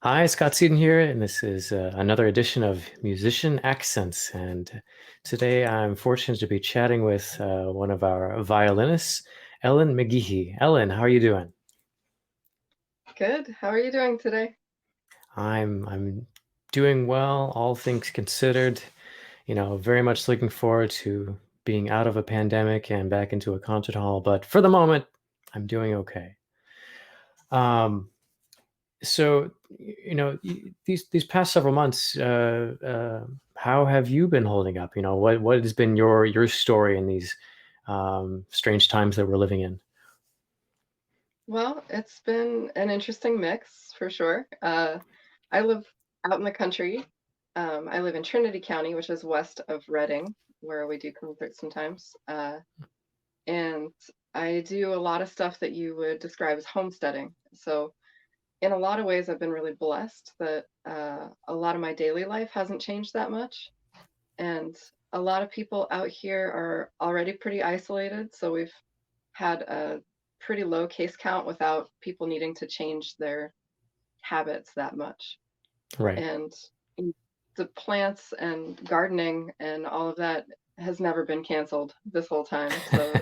Hi, Scott Seaton here, and this is another edition of Musician Accents. And today I'm fortunate to be chatting with one of our violinists, Ellen McGehee. Ellen, how are you doing? Good. How are you doing today? I'm doing well, all things considered. Very much looking forward to being out of a pandemic and back into a concert hall. But for the moment, I'm doing okay. Um, So, these past several months, how have you been holding up? What has been your story in these strange times that we're living in? Well, it's been an interesting mix for sure. I live out in the country. I live in Trinity County, which is west of Reading, where we do concerts sometimes. And I do a lot of stuff that you would describe as homesteading. So, in a lot of ways, I've been really blessed that a lot of my daily life hasn't changed that much. And a lot of people out here are already pretty isolated. So, we've had a pretty low case count without people needing to change their habits that much. Right. And the plants and gardening and all of that has never been canceled this whole time. So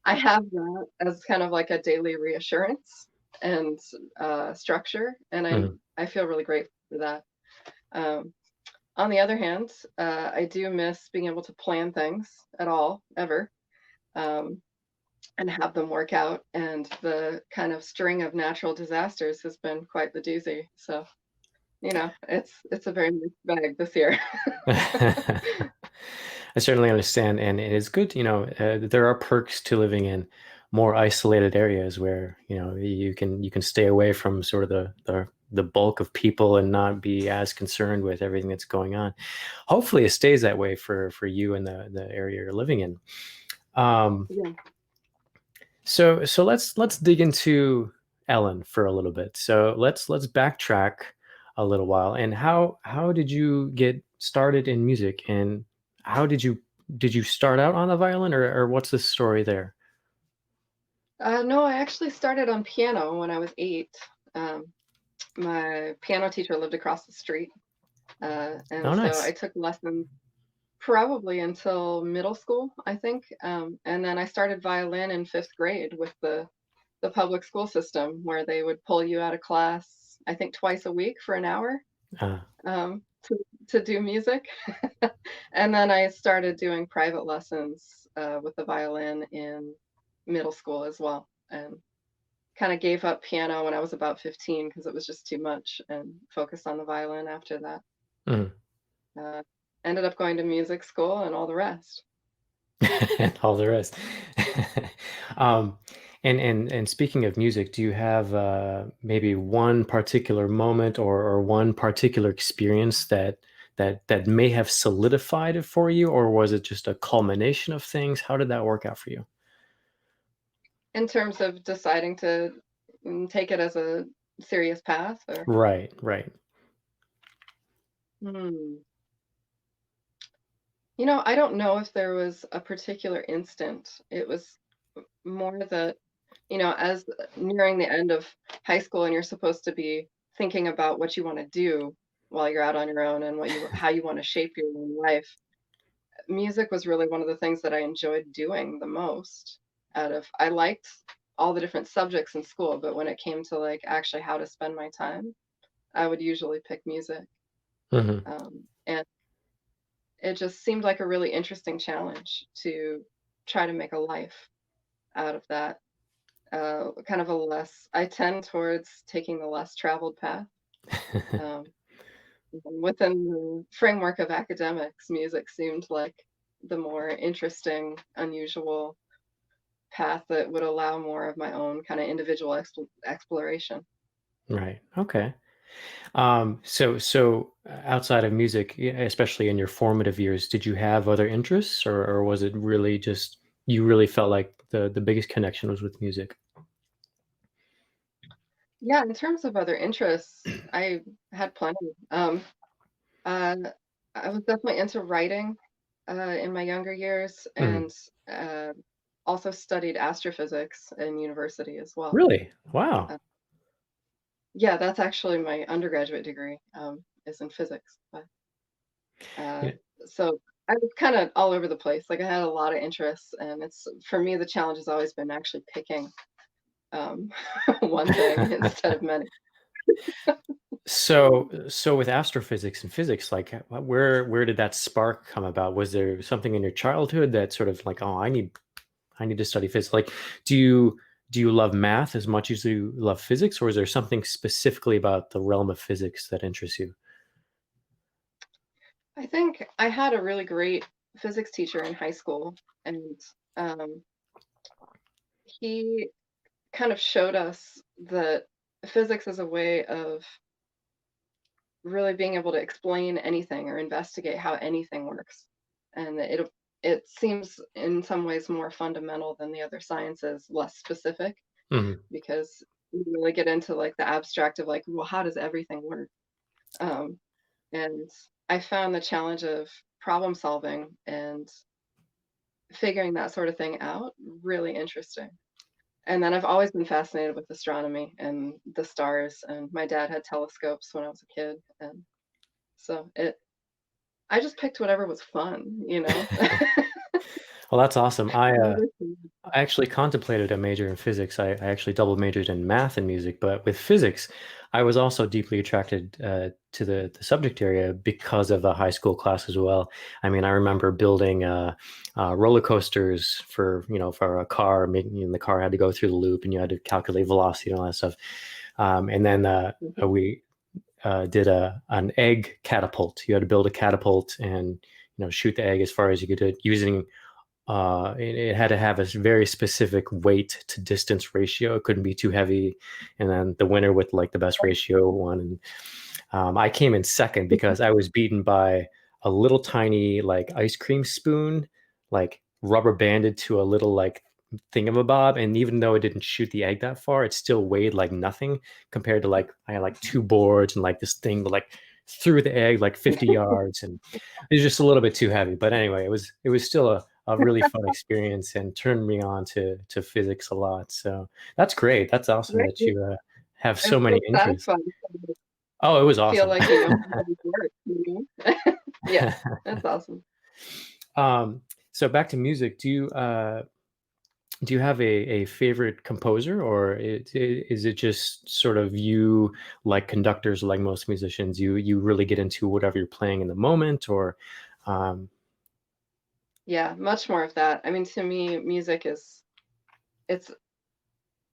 I have that as kind of like a daily reassurance and structure, and Mhm. I feel really grateful for that. Um, on the other hand, I do miss being able to plan things at all ever. Um, and have them work out. And the kind of string of natural disasters has been quite the doozy. So, it's a very mixed bag this year. I certainly understand, and it is good. There are perks to living in more isolated areas where you can stay away from sort of the bulk of people and not be as concerned with everything that's going on. Hopefully, it stays that way for you and the area you're living in. Um, Yeah. so let's dig into Ellen for a little bit. So let's backtrack a little while. And how did you get started in music? And how did you start out on the violin, or what's the story there? No, I actually started on piano when I was 8. Um, my piano teacher lived across the street. And Oh, so I nice. took lessons probably until middle school, I think. And then I started violin in fifth grade with the public school system where they would pull you out of class, I think twice a week for an hour. Uh, To do music. And then I started doing private lessons with the violin in middle school as well, and kind of gave up piano when I was about 15 because it was just too much and focused on the violin after that. mm. Uh, Ended up going to music school and all the rest. And all the rest. Um, and speaking of music, do you have maybe one particular moment or one particular experience that may have solidified it for you, or was it just a culmination of things? How did that work out for you? In terms of deciding to take it as a serious path, or Right, right. hmm. I don't know if there was a particular instant. It was more that, as nearing the end of high school and you're supposed to be thinking about what you want to do while you're out on your own and how you want to shape your own life. Music was really one of the things that I enjoyed doing the most. I liked all the different subjects in school, but when it came to like actually how to spend my time, I would usually pick music. Hmm. And it just seemed like a really interesting challenge to try to make a life out of that. Kind of a less I tend towards taking the less traveled path. Um, Within the framework of academics, music seemed like the more interesting, unusual path that would allow more of my own kind of individual exploration. Right. Okay. So outside of music, especially in your formative years, did you have other interests, or was it really just you really felt like the biggest connection was with music? Yeah, in terms of other interests, I had plenty. Uh, I was definitely into writing in my younger years, Mhm. and uh, also studied astrophysics in university as well. Really? Wow. Uh, Yeah, that's actually my undergraduate degree, is in physics. But uh, Yeah. so I was kind of all over the place. Like I had a lot of interests, and it's for me the challenge has always been actually picking um, one thing instead of many. So with astrophysics and physics, like where did that spark come about? Was there something in your childhood that sort of like, oh, I need to study physics? Like, do you do you love math as much as you love physics, or is there something specifically about the realm of physics that interests you? I think I had a really great physics teacher in high school, and um, he kind of showed us that physics is a way of really being able to explain anything or investigate how anything works. And it seems in some ways more fundamental than the other sciences, less specific, Mhm. because you really get into like the abstract of like, well, how does everything work? Um, and I found the challenge of problem solving and figuring that sort of thing out really interesting. And then I've always been fascinated with astronomy and the stars. And my dad had telescopes when I was a kid, and so it I just picked whatever was fun, you know? Well, that's awesome. Whatever seemed I actually contemplated a major in physics. I actually double majored in math and music, but with physics, I was also deeply attracted to the subject area because of the high school class as well. I mean, I remember building roller coasters for for a car. Making the car had to go through the loop, and you had to calculate velocity and all that stuff. And then mhm. we did an egg catapult. You had to build a catapult and shoot the egg as far as you could using it had to have a very specific weight to distance ratio. It couldn't be too heavy. And then the winner with like the best ratio won. And I came in second because I was beaten by a little tiny like ice cream spoon, like rubber banded to a little like thingamabob. And even though it didn't shoot the egg that far, it still weighed like nothing compared to like I had like two boards and like this thing that like threw the egg like 50 yards, and it was just a little bit too heavy. But anyway, it was still a really fun experience and turned me on to physics a lot. So that's great. That's awesome Right, that you have so it's many so interests. satisfying to Oh, it was feel awesome. like you know how things work, you know? Yeah, that's awesome. um, so back to music. Do you have a favorite composer, or is it just sort of you like conductors, like most musicians? You really get into whatever you're playing in the moment, or um, Yeah, much more of that. I mean, to me, music is it's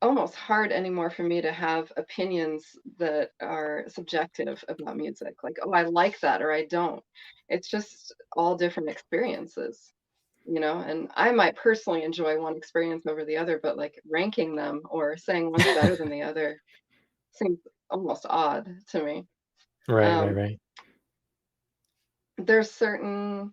almost hard anymore for me to have opinions that are subjective about music. Like, "Oh, I like that," or "I don't." It's just all different experiences, you know? And I might personally enjoy one experience over the other, but, like, ranking them or saying one's better than the other seems almost odd to me. right, right, Um, right. there's certain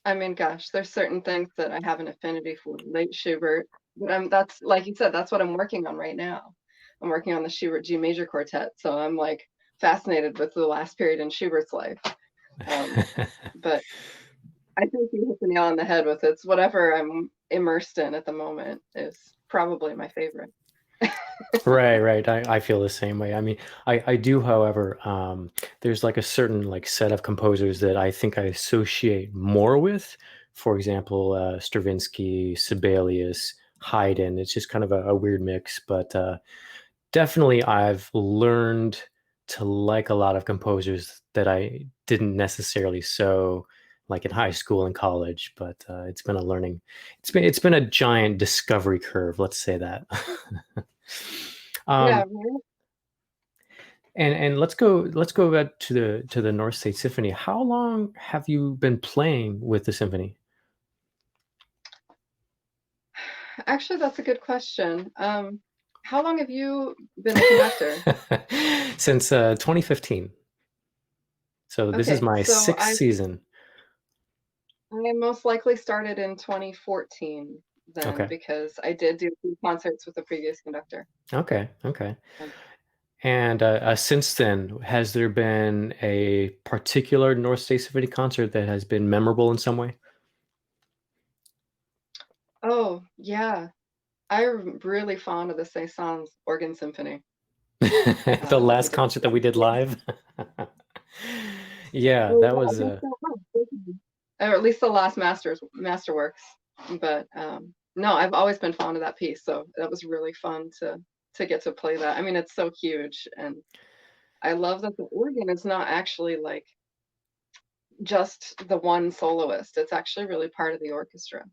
I mean, gosh, there's certain things that I have an affinity for, late Schubert, but that's like you said, that's what I'm working on right now. I'm working on the Schubert G major quartet, so I'm like fascinated with the last period in Schubert's life. Um, but I think you hit the nail on the head with it's whatever I'm immersed in at the moment is probably my favorite. Right, right. I feel the same way. I mean, I do, however, there's like a certain like set of composers that I think I associate more with. For example, Stravinsky, Sibelius, Haydn. It's just kind of a weird mix, but definitely I've learned to like a lot of composers that I didn't necessarily so like in high school and college, but it's been a learning. It's been a giant discovery curve. Let's say that. Yeah, Um, right. and let's go back to the North State Symphony. How long have you been playing with the symphony? Actually, that's a good question. How long have you been a conductor? Since 2015. So this is Okay, my so sixth season. I most likely started in 2014 then Okay. because I did do a few concerts with the previous conductor. Okay. Okay. Um, And since then, has there been a particular North State Symphony concert that has been memorable in some way? oh, yeah. I'm really fond of the Saint-Saëns Organ Symphony. The last concert that we did Yeah. live. Yeah, Oh, that yeah, I was think so. Or at least the last masterworks. But no, I've always been fond of that piece, so that was really fun to get to play that. I mean, it's so huge, and I love that the organ is not actually like just the one soloist. It's actually really part of the orchestra.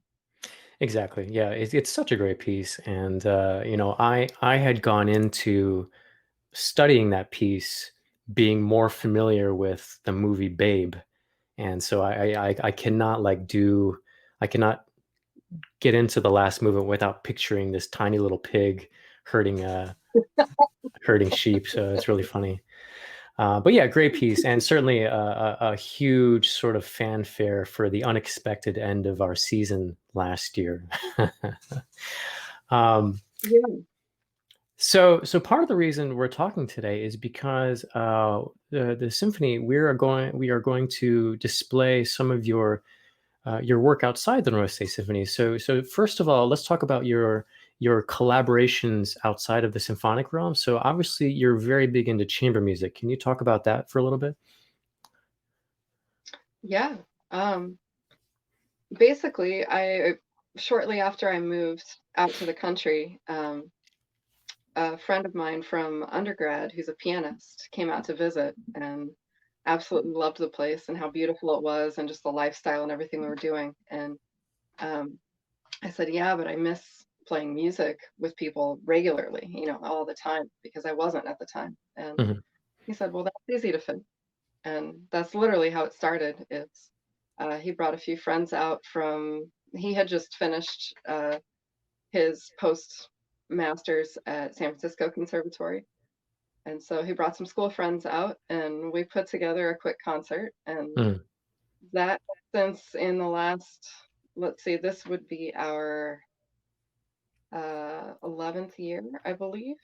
exactly. Yeah, it's such a great piece. And I had gone into studying that piece being more familiar with the movie Babe. And so I cannot I cannot get into the last movement without picturing this tiny little pig herding herding sheep. So it's really funny. But yeah, great piece, and certainly a huge sort of fanfare for the unexpected end of our season last year. um, Yeah. so part of the reason we're talking today is because the symphony we are going to display some of your work outside the North State Symphony. So first of all, let's talk about your collaborations outside of the symphonic realm. So obviously, you're very big into chamber music. Can you talk about that for a little bit? Yeah. Um, Basically, I shortly after I moved out to the country, a friend of mine from undergrad who's a pianist came out to visit and absolutely loved the place and how beautiful it was and just the lifestyle and everything we were doing. And um, I said, yeah, but I miss playing music with people regularly, all the time because I wasn't at the time. And Mhm. he said, well, that's easy to fit. And that's literally how it started. It's he brought a few friends out from. He had just finished his post masters at San Francisco Conservatory, and so he brought some school friends out, and we put together a quick concert. And Mhm. that since in the last, let's see, this would be our 11th year, I believe,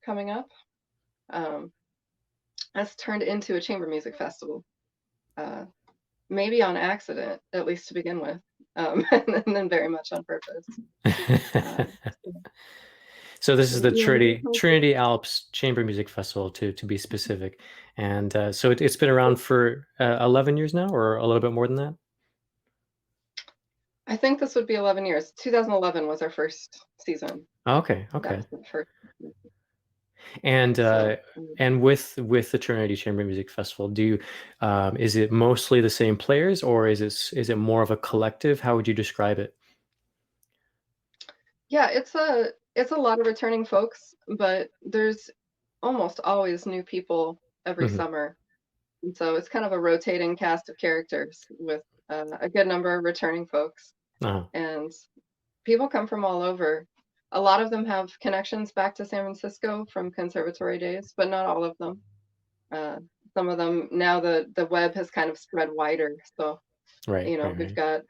coming up. Um, that's turned into a chamber music festival. Uh, Maybe on accident, at least to begin with, and then very much on purpose. Uh, So this is the yeah, we did Trinity Alps Chamber Music Festival to be specific, and so it's been around for 11 years now, or a little bit more than that. I think this would be 11 years. 2011 was our first season. Okay, That okay. was the first. And So, with the Trinity Chamber Music Festival, do you is it mostly the same players, or is it more of a collective? How would you describe it? yeah, it's a lot of returning folks, but there's almost always new people every Hmm. summer. And so it's kind of a rotating cast of characters with a good number of returning folks. Uh-huh. And people come from all over. A lot of them have connections back to San Francisco from conservatory days, but not all of them. Uh, some of them now the web has kind of spread wider. So, Right, right, we've right. got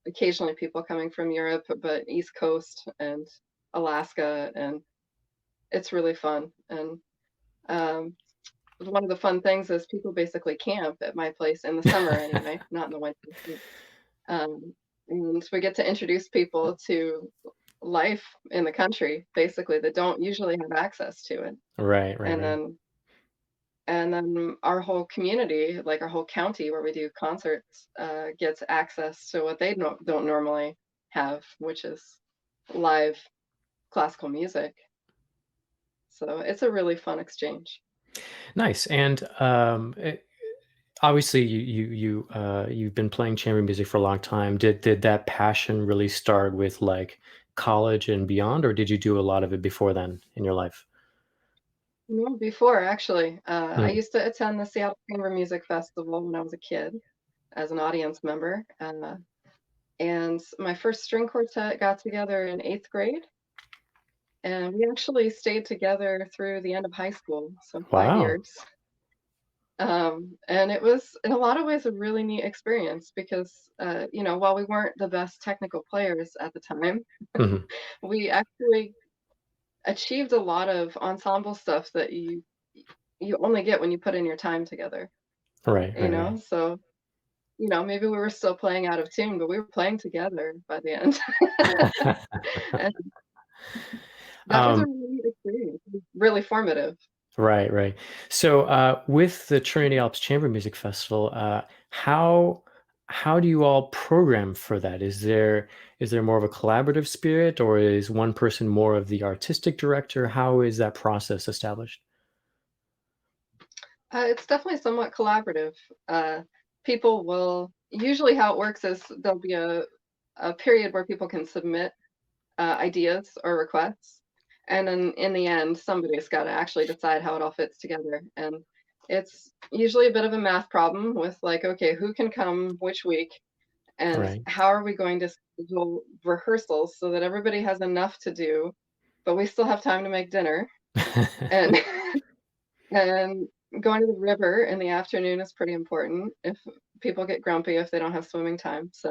occasionally people coming from Europe, but East Coast and Alaska, and it's really fun. And um, one of the fun things is people basically camp at my place in the summer anyway, not in the winter. And we get to introduce people to life in the country, basically, that don't usually have access to it. Right, right, And right. then our whole community, like our whole county where we do concerts, gets access to what they don't normally have, which is live classical music. So it's a really fun exchange. Nice. And obviously, you've been playing chamber music for a long time. Did that passion really start with like college and beyond, or did you do a lot of it before then in your life? No, before actually, I Mm. used to attend the Seattle Chamber Music Festival when I was a kid as an audience member. And my first string quartet got together in eighth grade, and we actually stayed together through the end of high school, so 5 years. Wow. And it was, in a lot of ways, a really neat experience because, while we weren't the best technical players at the time, Hmm. we actually achieved a lot of ensemble stuff that you only get when you put in your time together. Right, right, So maybe we were still playing out of tune, but we were playing together by the end. right. And That was a really experience, really formative. Right, right. So, with the Trinity Alps Chamber Music Festival, how how do you all program for that? Is there more of a collaborative spirit, or is one person more of the artistic director? How is that process established? It's definitely somewhat collaborative. People will usually how it works is there'll be a period where people can submit ideas or requests, and then in the end, somebody's got to actually decide how it all fits together. And it's usually a bit of a math problem with like, okay, who can come which week, and Right. how are we going to schedule rehearsals so that everybody has enough to do, but we still have time to make dinner and and going to the river in the afternoon is pretty important if people get grumpy if they don't have swimming time. So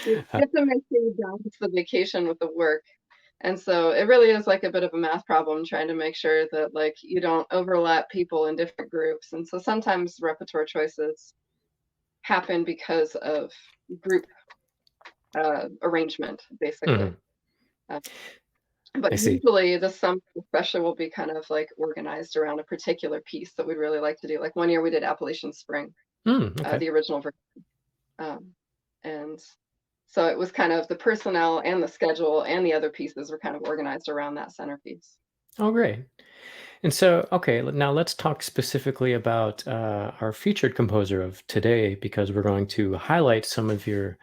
you have to make sure you balance the vacation with the work. And so it really is like a bit of a math problem trying to make sure that like you don't overlap people in different groups. And so sometimes repertoire choices happen because of group arrangement, basically. Mhm. Uh, But I see. usually the summer especially will be kind of like organized around a particular piece that we'd really like to do. Like one year we did Appalachian Spring, Okay. the original version. Um, and so it was kind of the personnel and the schedule and the other pieces were kind of organized around that centerpiece. Oh, great. And so, okay, now let's talk specifically about our featured composer of today, because we're going to highlight some of your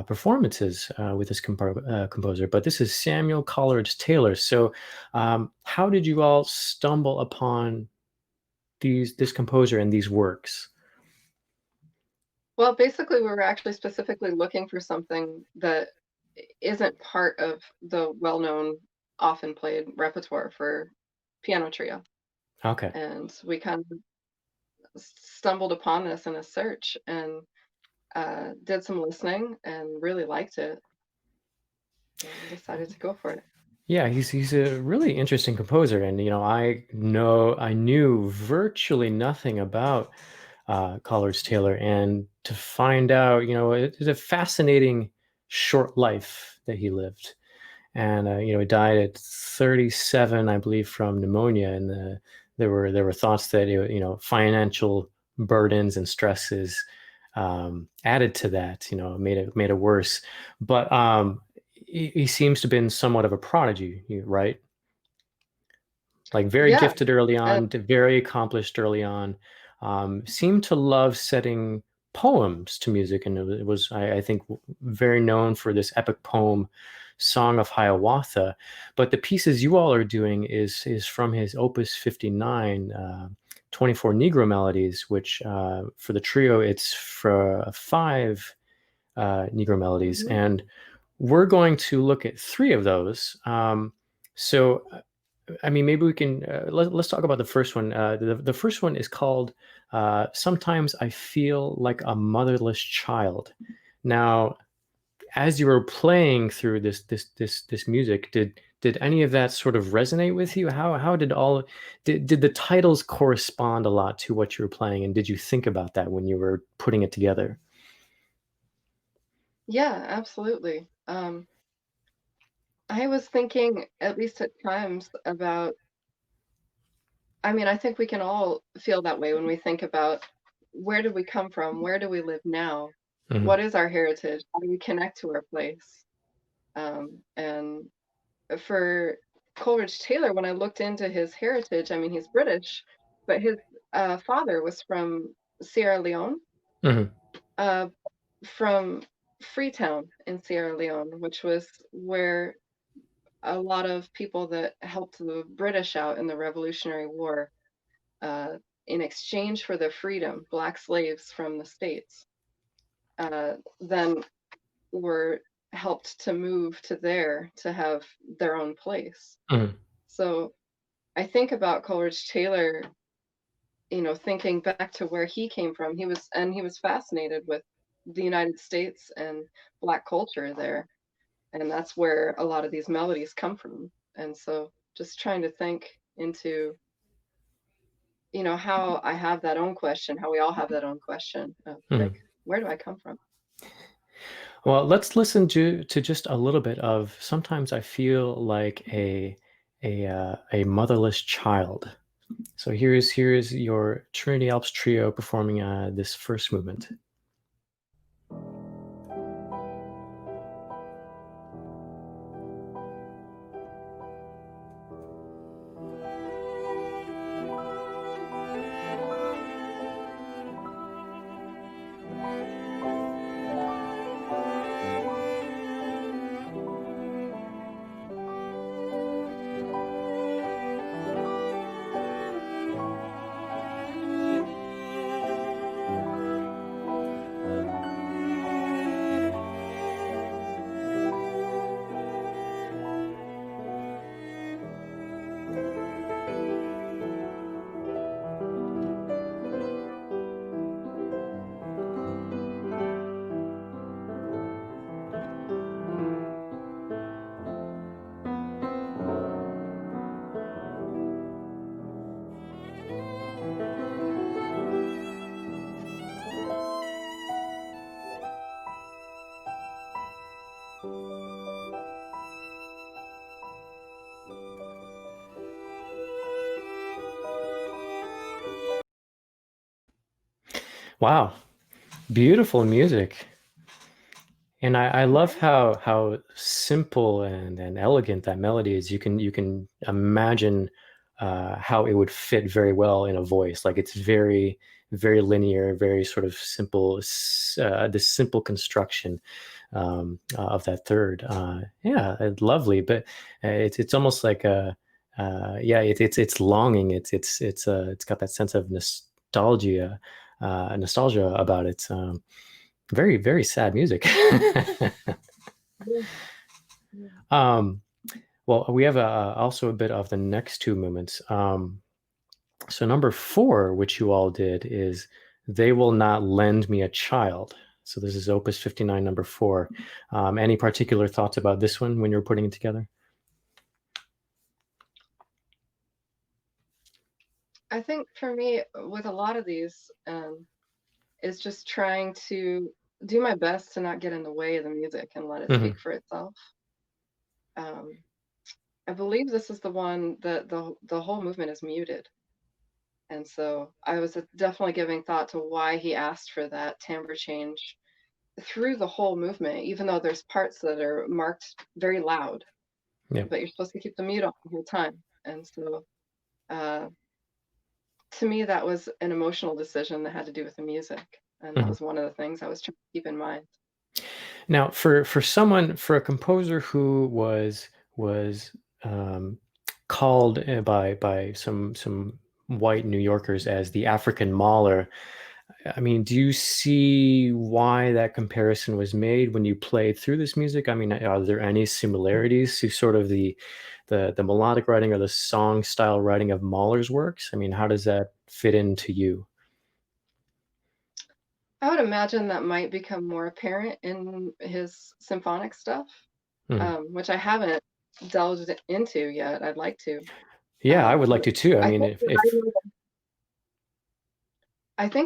performances with this composer. But this is Samuel Coleridge-Taylor. So, how did you all stumble upon this composer and these works? Well, basically, we were actually specifically looking for something that isn't part of the well-known, often played repertoire for piano trio. Okay. And we kind of stumbled upon this in a search and did some listening and really liked it and decided to go for it. Yeah, he's a really interesting composer, and I knew virtually nothing about Coleridge-Taylor, and to find out, it's a fascinating short life that he lived, and he died at 37, I believe, from pneumonia, and there were thoughts that financial burdens and stresses added to that, made it worse, but he seems to have been somewhat of a prodigy, right? Like very Yeah, gifted early and on, very accomplished early on. Seemed to love setting poems to music, and it was, I think, very known for this epic poem, "Song of Hiawatha." But the pieces you all are doing is from his Opus 59, 24 Negro Melodies, which for the trio it's for five Negro Melodies, mhm. and we're going to look at three of those. So, I mean, maybe we can let's talk about the first one. The first one is called "Sometimes I Feel Like a Motherless Child." Now, as you were playing through this music, did any of that sort of resonate with you? How did the titles correspond a lot to what you were playing, and did you think about that when you were putting it together? Yeah, absolutely. I was thinking, at least at times, about, I mean, I think we can all feel that way when we think about where did we come from? Where do we live now? Hmm. What is our heritage? How do we connect to our place? And for Coleridge Taylor, when I looked into his heritage, I mean, he's British, but his father was from Sierra Leone, Hmm. uh, from Freetown in Sierra Leone, which was where a lot of people that helped the British out in the Revolutionary War, uh, in exchange for their freedom, black slaves from the States, then were helped to move to there to have their own place. Hmm. So I think about Coleridge Taylor, thinking back to where he came from. He was fascinated with the United States and black culture there, and that's where a lot of these melodies come from. And so just trying to think into, how I have that own question, how we all have that own question of like, Hmm. where do I come from? Well, let's listen to just a little bit of Sometimes I Feel Like a Motherless Child. So here's your Trinity Alps Trio performing this first movement. Wow, beautiful music. And I love Right. how simple and elegant that melody is. You can imagine how it would fit very well in a voice. Like it's very linear, very sort of simple. This simple construction of that third. Yeah, lovely. But it's almost like yeah, it's longing. It's got that sense of nostalgia about it. Very sad music. Yeah. Yeah. um, well, we have also a bit of the next two movements. So number 4, which you all did, is "They Will Not Lend Me a Child." So this is Opus 59, number 4. Any particular thoughts about this one when you're putting it together? I think for me, with a lot of these, is just trying to do my best to not get in the way of the music and let it Hmm. speak for itself. Um, I believe this is the one that the whole movement is muted. And so I was definitely giving thought to why he asked for that timbre change through the whole movement, even though there's parts that are marked very loud, Yeah. but you're supposed to keep the mute on the whole time. And so uh, to me, that was an emotional decision that had to do with the music. And that Mhm. was one of the things I was trying to keep in mind. Now, for a composer who was um, called by some white New Yorkers as the African Mahler, I mean, do you see why that comparison was made when you played through this music? I mean, are there any similarities to sort of the melodic writing or the song style writing of Mahler's works? I mean, how does that fit into you? I would imagine that might become more apparent in his symphonic stuff, Mhm. which I haven't delved into yet. I'd like to. Yeah, I would like But to too. I I mean, think if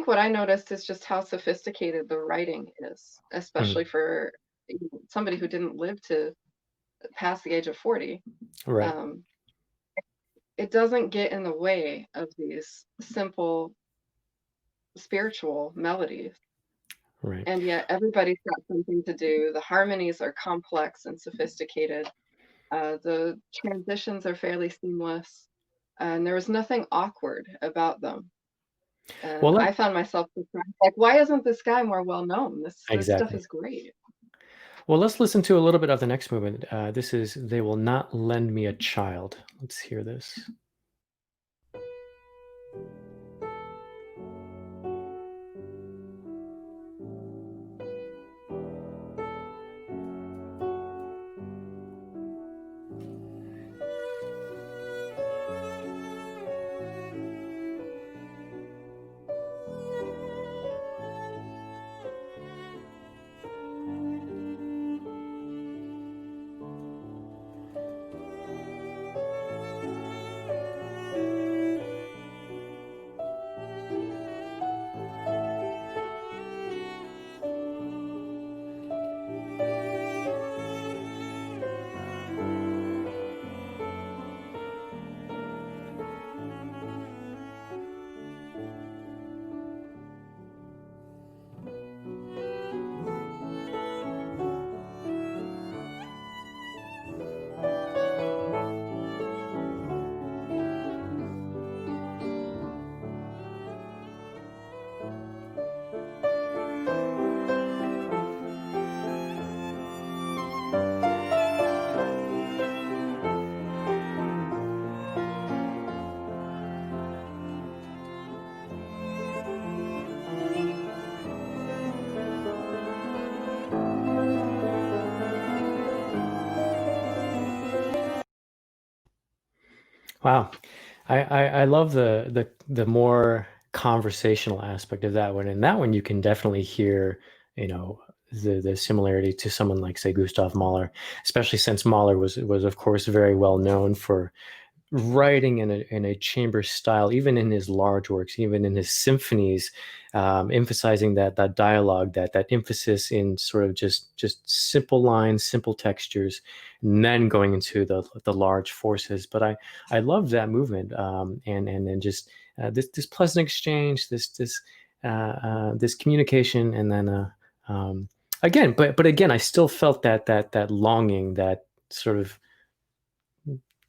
what I noticed is just how sophisticated the writing is, Mhm. especially for somebody who didn't live to past the age of 40. Right, Um, it doesn't get in the way of these simple spiritual melodies. right. And yet everybody's got something to do. The harmonies are complex and sophisticated. The transitions are fairly seamless, and there was nothing awkward about them. Well, And I found myself surprised, like, why isn't this guy more well known? This stuff exactly. is great. Well, let's listen to a little bit of the next movement. This is "They Will Not Lend Me a Child." Let's hear this. Wow. I love the more conversational aspect of that one. And that one you can definitely hear, you know, the similarity to someone like, say, Gustav Mahler, especially since Mahler was of course very well known for writing in a chamber style, even in his large works, even in his symphonies, emphasizing that dialogue, that emphasis in sort of just simple lines, simple textures, and then going into the large forces. But I love that movement, and just this pleasant exchange, this communication, and then again, but again, I still felt that longing, that sort of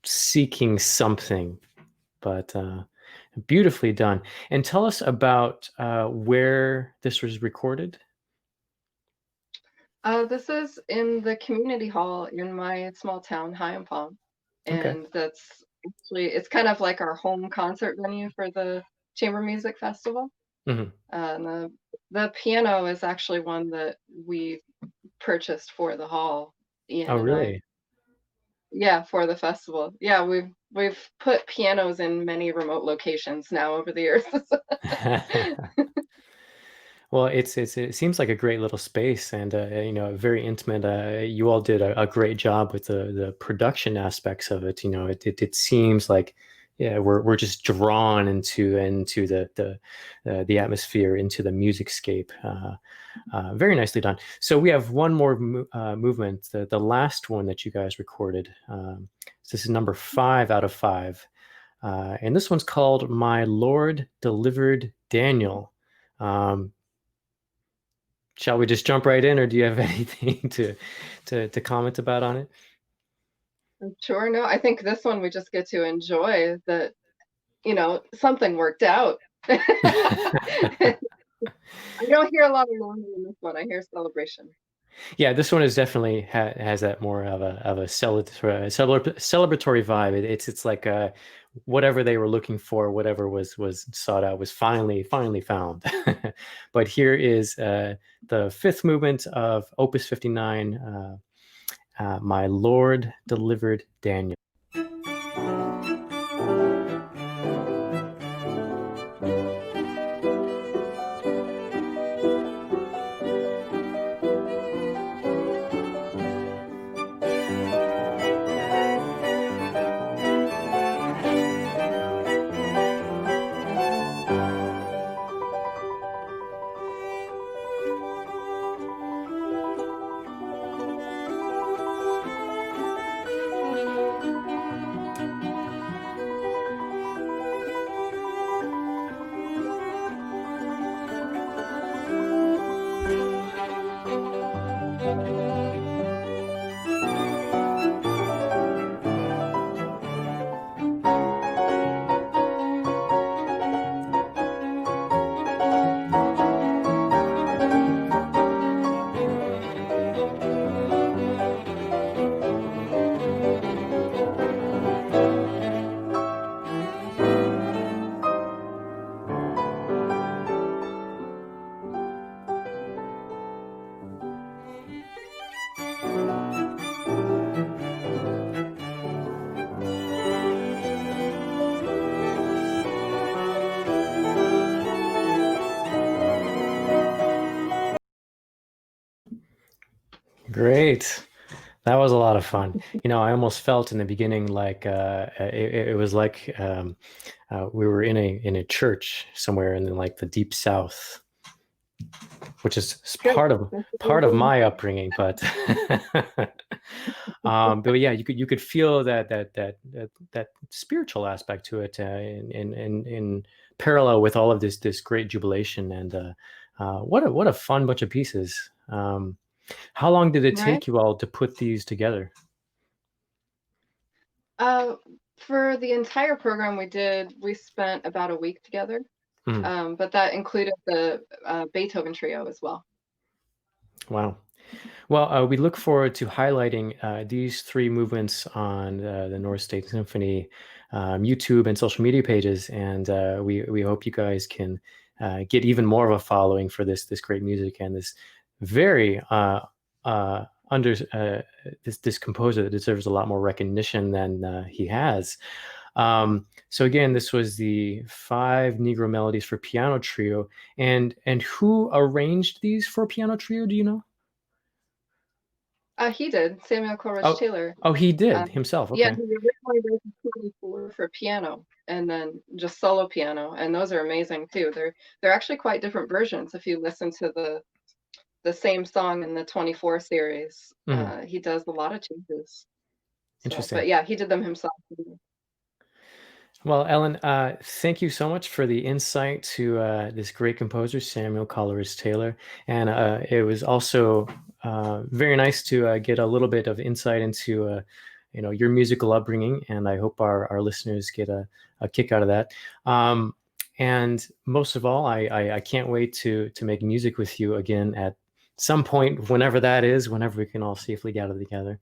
seeking something, but beautifully done. And tell us about where this was recorded. This is in the community hall in my small town, High Palm, Okay. and that's actually it's kind of like our home concert venue for the Chamber Music Festival. Hmm. And the piano is actually one that we purchased for the hall, Oh, Ian and I. really? Yeah, for the festival. Yeah, we've put pianos in many remote locations now over the years. Well, it seems like a great little space, and very intimate. You all did a great job with the production aspects of it. It seems like, yeah, we're just drawn into the atmosphere, into the musicscape. Very nicely done. So we have one more movement, the last one that you guys recorded. So this is number 5 out of 5, and this one's called "My Lord Delivered Daniel." Um, Shall we just jump right in, or do you have anything to comment about on it? Sure, no, I think this one we just get to enjoy that, something worked out. I don't hear a lot of longing in this one. I hear celebration. Yeah, this one is definitely has that more of a celebratory vibe. It's like whatever they were looking for, whatever was sought out, was finally found. But here is the fifth movement of Opus 59, My Lord Delivered Daniel. Great. That was a lot of fun. I almost felt in the beginning like it was like we were in a church somewhere in like the deep South, which is Good. That's a part good of thing. my upbringing. But but yeah, you could feel that spiritual aspect to it, in parallel with all of this great jubilation, and what a fun bunch of pieces. How long did it Right? take you all to put these together? Uh, for the entire program we spent about a week together, Mhm. but that included the Beethoven trio as well. Wow. Well, we look forward to highlighting these three movements on the North State Symphony YouTube and social media pages, and we hope you guys can get even more of a following for this great music, and this very under this composer that deserves a lot more recognition than he has. So again, this was the 5 Negro Melodies for piano trio. And who arranged these for piano trio? Do you know? He did, Samuel Oh, Coleridge-Taylor. oh, he did Um, himself. yeah, Okay. he originally wrote the 24 for piano and then just solo piano, and those are amazing too. They're actually quite different versions if you listen to the same song in the 24 series. Mhm. He does a lot of changes. So, Interesting. but yeah, he did them himself. Well, Ellen, thank you so much for the insight to this great composer, Samuel Coleridge-Taylor. And it was also very nice to get a little bit of insight into, your musical upbringing. And I hope our listeners get a kick out of that. And most of all, I can't wait to make music with you again at some point, whenever that is, whenever we can all safely gather together.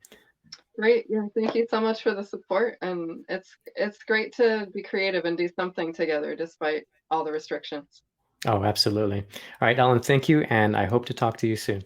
Great. Yeah, thank you so much for the support. And it's great to be creative and do something together despite all the restrictions. Oh, absolutely. All right, Ellen, thank you. And I hope to talk to you soon.